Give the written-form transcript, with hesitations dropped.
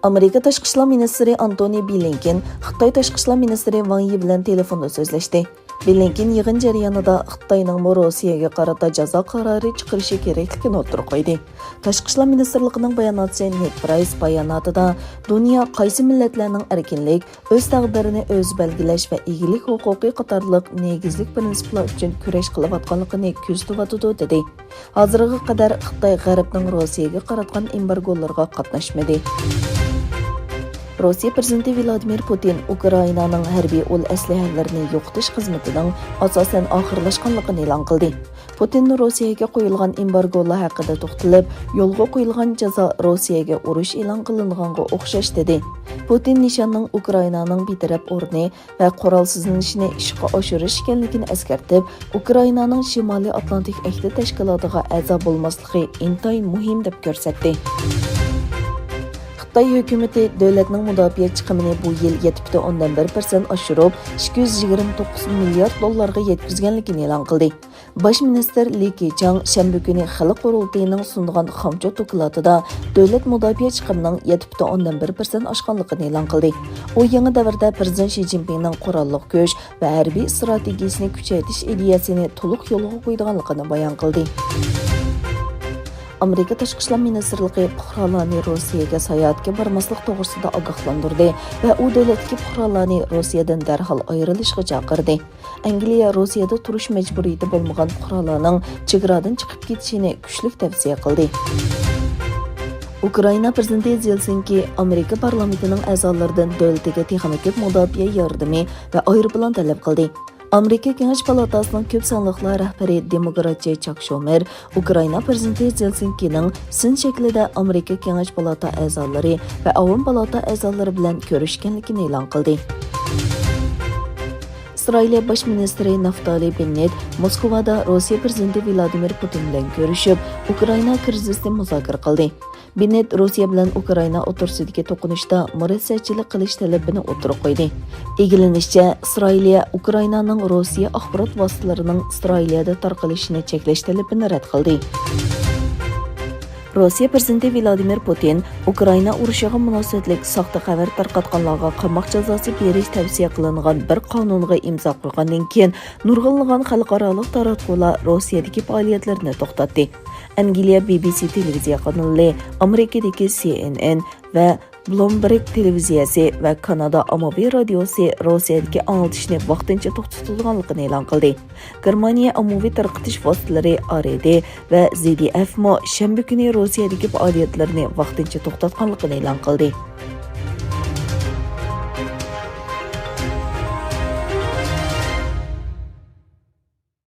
Amerika Tashqi ishlar ministri Antony Blinken Xitoy Tashqi ishlar ministri Wang Yi bilan telefonda so'zlashdi. Blinken yig'in jarayonida Xitoyning Rossiyaga qarata jazo qarori chiqarishi kerakligini o'tirib qo'ydi. Tashqi ishlar ministrligining bayonotchisi Ned Price bayonotida dunyo qaysi millatlarning erkinlik, o'z taqdirini o'z belgilash va egilik huquqiy qatorliq negizlik prinsiplar uchun kurash qilayotganligini ko'rsatadi dedi. Hozirga qadar Xitoy G'arbning Rossiyaga qaratgan embargolarga qatnashmadi. Rossiya prezidenti Vladimir Putin Ukrainaning harbiy o'l aslahalarini yo'qotish xizmatining asosan oxirlashganligini e'lon qildi. Putin Rossiyaga qo'yilgan embargolar haqida to'xtalib, yo'lga qo'yilgan jazo Rossiyaga urush e'lon qilinganga o'xshash dedi. Putin nishonning Ukrainaning betaraf o'rni va qurolsizlanishini ishga oshirish ekanligini eskartib, Ukrainaning Shimoliy Atlantik ahdi tashkilotiga a'zo bo'lmasligi intayin muhim deb ko'rsatdi. Xitoy hukumati davlatning mudofaa chiqimini bu yil 7,11% oshirib, 229 milliard dollarga yetkazganligini e'lon qildi. Bosh minister Li Keqiang shanba kuni xalq qurultayining sungan xamcho dokladida davlat mudofaa chiqimining 7,11% oshganligini e'lon qildi. U yangi davrda prezident Shi Jinpingning qurolli kuch va harbiy strategiyasini kuchaytirish ideyasini to'liq yo'lga qo'yganligini bayon qildi. Amerika Tashqi ishlar ministrligi fuqarolarni Rossiyaga sayohatga bormaslik to'g'risida ogohlantirdi va u davlatdagi fuqarolarni Rossiyadan darhol ayrilishga chaqirdi. Angliya Rossiyada turish majburiyati bo'lmagan fuqarolarning chegaradan chiqib ketishini kuchli tavsiya qildi. Ukraina prezidenti Zelenskiy Amerika parlamentining a'zolaridan davlatiga texnik mudofaa yordami va aeroplan talab qildi. Amerika Kengash palatasining ko'p sonliqli rahbari demokratchi Chak Shomer Ukraina prezidenti Zelenskiyning sin shaklida Amerika Kengash palata a'zolari va Avom palata a'zolari bilan ko'rishganligini e'lon qildi. Isroil bosh ministri Naftali Bennett Moskvada Rossiya prezidenti Vladimir Putin bilan ko'rishib, Ukraina krizisini muzokara qildi. Bennett Rossiya bilan Ukraina o'rtasidagi to'qinishda murosasiyachilik qilish talabini o'tirib qo'ydi. Egilanishicha, Isroil Ukrainaning Rossiya axborot vositalarining Isroilda tarqalishini cheklash talabini rad qildi. Rossiya prezidenti Vladimir Putin Ukraina urushiga munosabatlik soxta xabar tarqatganlarga qamoq jazosi berish tavsiya qilingan bir qonunga imzo qo'ygandan keyin nurg'unlagan xalqaro taratqular Rossiyadagi faoliyatlarini to'xtatdi. Angliya BBC televiziya kanali, Amerikadagi CNN va Bloomberg televiziyasi va Kanada ommaviy radiosi Rossiyadagi anglitishni vaqtincha to'xtatilganligini e'lon qildi. Germaniya ommaviy tarqatish vositalari ARD va ZDF mo shanba kuni Rossiyadagi faoliyatlarini vaqtincha to'xtatganligini e'lon qildi.